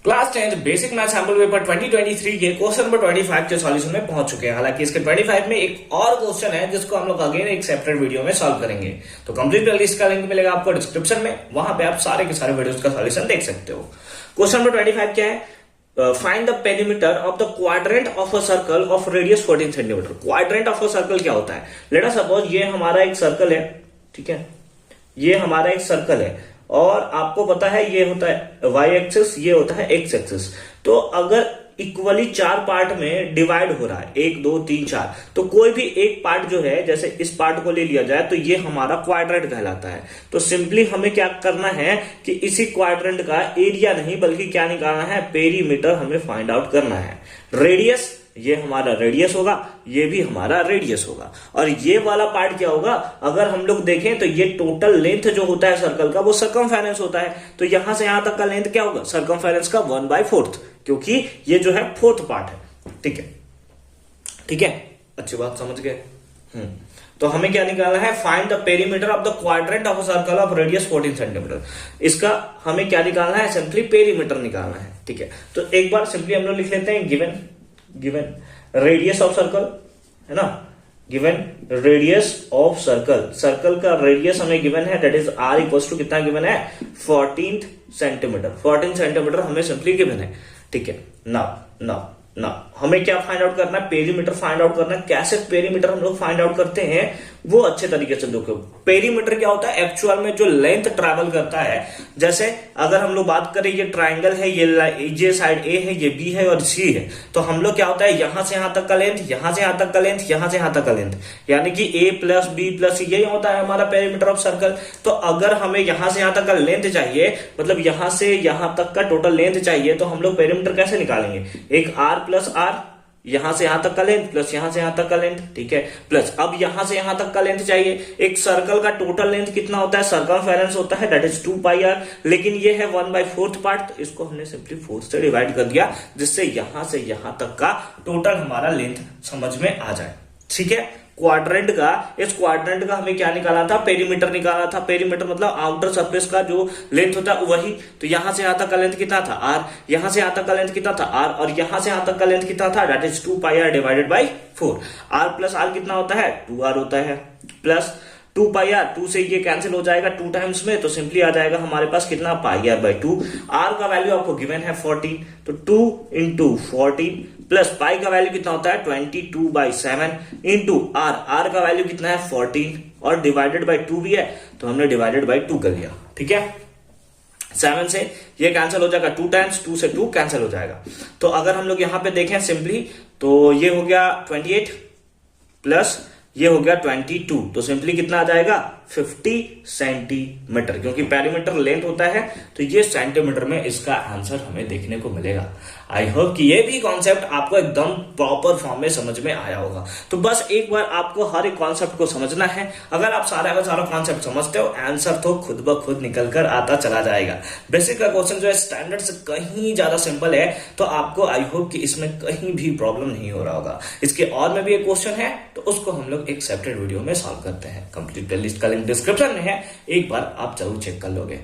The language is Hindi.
Class 10 basic math sample paper 2023 के क्वेश्चन नंबर 25 के सॉल्यूशन में पहुंच चुके हैं। हालांकि इसके 25 में एक और क्वेश्चन है जिसको हम लोग अगेन एक सेपरेट वीडियो में सॉल्व करेंगे। तो कंप्लीट प्लेलिस्ट का लिंक मिलेगा आपको डिस्क्रिप्शन में, वहां पे आप सारे के सारे वीडियोस का सॉल्यूशन देख सकते हो। क्वेश्चन नंबर 25 क्या है? Find the perimeter of the quadrant of a circle of radius 14 centimetre. Quadrant of a circle क्या होता है? लेट अस सपोज ये हमारा एक सर्कल है, ठीक है, ये हमारा एक सर्कल है और आपको पता है ये होता है y एक्सिस, ये होता है x एक्सिस। तो अगर इक्वली चार पार्ट में डिवाइड हो रहा है 1 2 3 4, तो कोई भी एक पार्ट जो है, जैसे इस पार्ट को ले लिया जाए तो ये हमारा क्वाड्रेंट कहलाता है। तो सिंपली हमें क्या करना है कि इसी क्वाड्रेंट का एरिया नहीं बल्कि क्या निकालना है, पेरीमीटर हमें फाइंड आउट करना है। रेडियस, ये हमारा रेडियस होगा, ये भी हमारा रेडियस होगा, और ये वाला पार्ट क्या होगा, अगर हम लोग देखें तो ये टोटल लेंथ जो होता है सर्कल का वो सर्कमफेरेंस होता है। तो यहां से यहां तक का लेंथ क्या होगा, सर्कमफेरेंस का 1/4, क्योंकि ये जो है फोर्थ पार्ट है। ठीक है, ठीक है, अच्छी बात समझ गए। तो हमें क्या निकालना है, find the perimeter of the quadrant of a circle of radius 14 centimetre. इसका हमें क्या निकालना है, सिंपली पेरीमीटर निकालना है। ठीक है, तो एक बार सिंपली हम लोग लिख लेते हैं गिवन रेडियस ऑफ सर्कल, है ना, given radius of circle, circle का रेडियस हमें गिवन है, that is r equals to कितना गिवन है, 14 सेंटीमीटर। 14 सेंटीमीटर हमें सिंपली गिवन है। ठीक है, नाउ हमें क्या फाइंड आउट करना है, पेरीमीटर फाइंड आउट करना है। कैसे पेरीमीटर हम लोग फाइंड आउट करते हैं वो अच्छे तरीके से देखो। पेरीमीटर क्या होता है, एक्चुअल में जो लेंथ ट्रैवल करता है। जैसे अगर हम लोग बात करें, ये ट्राइंगल है, ये साइड A है, ये B है और C है, तो हम लोग क्या होता है, यहां से यहां तक का लेंथ, यहां से यहां तक का लेंथ, यहां से यहां तक का लेंथ, यानी कि A plus B plus C, यही होता है हमारा पेरीमीटर ऑफ सर्कल। तो अगर हमें यहां से यहां तक का लेंथ चाहिए, मतलब यहां से यहां तक का टोटल लेंथ चाहिए, तो हम लोग पेरीमीटर कैसे निकालेंगे, एक R प्लस R, यहां से यहां तक का लेंथ प्लस यहां से यहां तक का लेंथ, ठीक है, प्लस अब यहां से यहां तक का लेंथ चाहिए। एक सर्कल का टोटल लेंथ कितना होता है, सर्कमफेरेंस होता है, दैट इज 2πr, लेकिन ये है 1/4 पार्ट, तो इसको हमने सिंपली 4 से डिवाइड कर दिया, जिससे यहां से यहां तक का टोटल हमारा लेंथ समझ में आ जाए। ठीक है, क्वाड्रेंट का, इस क्वाड्रेंट का हमें क्या निकालना था, पेरीमीटर निकालना था। पेरीमीटर मतलब आउटर सरफेस का जो लेंथ होता है वही। तो यहां से यहां तक का लेंथ कितना था, r, यहां से यहां तक का लेंथ कितना था, r, और यहां से यहां तक का लेंथ कितना था, that is 2πr divided by 4। r plus r कितना होता है, 2r होता है, प्लस 2πr, 2 से ये कैंसिल हो जाएगा 2 टाइम्स में, तो सिंपली आ जाएगा हमारे पास कितना, πr/2। r का वैल्यू आपको गिवन है 14, तो 2 इंटू 14 प्लस पाई का वैल्यू कितना होता है 22/7 इंटू r का वैल्यू कितना है 14 और डिवाइडेड बाई 2 भी है, तो हमने डिवाइडेड बाई 2 कर लिया। ठीक है, 7 से ये कैंसिल हो जाएगा 2 टाइम्स, 2 से 2 कैंसिल हो जाएगा। तो अगर हम लोग यहां पे देखें सिंपली, तो ये हो गया 28 प्लस ये हो गया 22, तो सिंपली कितना आ जाएगा 50 सेंटीमीटर, क्योंकि पेरीमीटर लेंथ होता है, तो ये सेंटीमीटर में इसका आंसर हमें देखने को मिलेगा। आई होप कि ये भी कॉन्सेप्ट आपको एकदम प्रॉपर फॉर्म में समझ में आया होगा। तो बस एक बार आपको हर एक कॉन्सेप्ट को समझना है। अगर आप सारा का सारा कॉन्सेप्ट समझते हो, आंसर तो खुद ब खुद निकल कर आता चला जाएगा। बेसिक का क्वेश्चन जो है स्टैंडर्ड से कहीं ज्यादा सिंपल है, तो आपको आई होप कि इसमें कहीं भी प्रॉब्लम नहीं हो रहा होगा। इसके और में भी एक क्वेश्चन है, तो उसको हम लोग एक सेपरेट वीडियो में सॉल्व करते हैं। कंप्लीट प्लेलिस्ट का लिंक डिस्क्रिप्शन में है, एक बार आप जरूर चेक कर लोगे।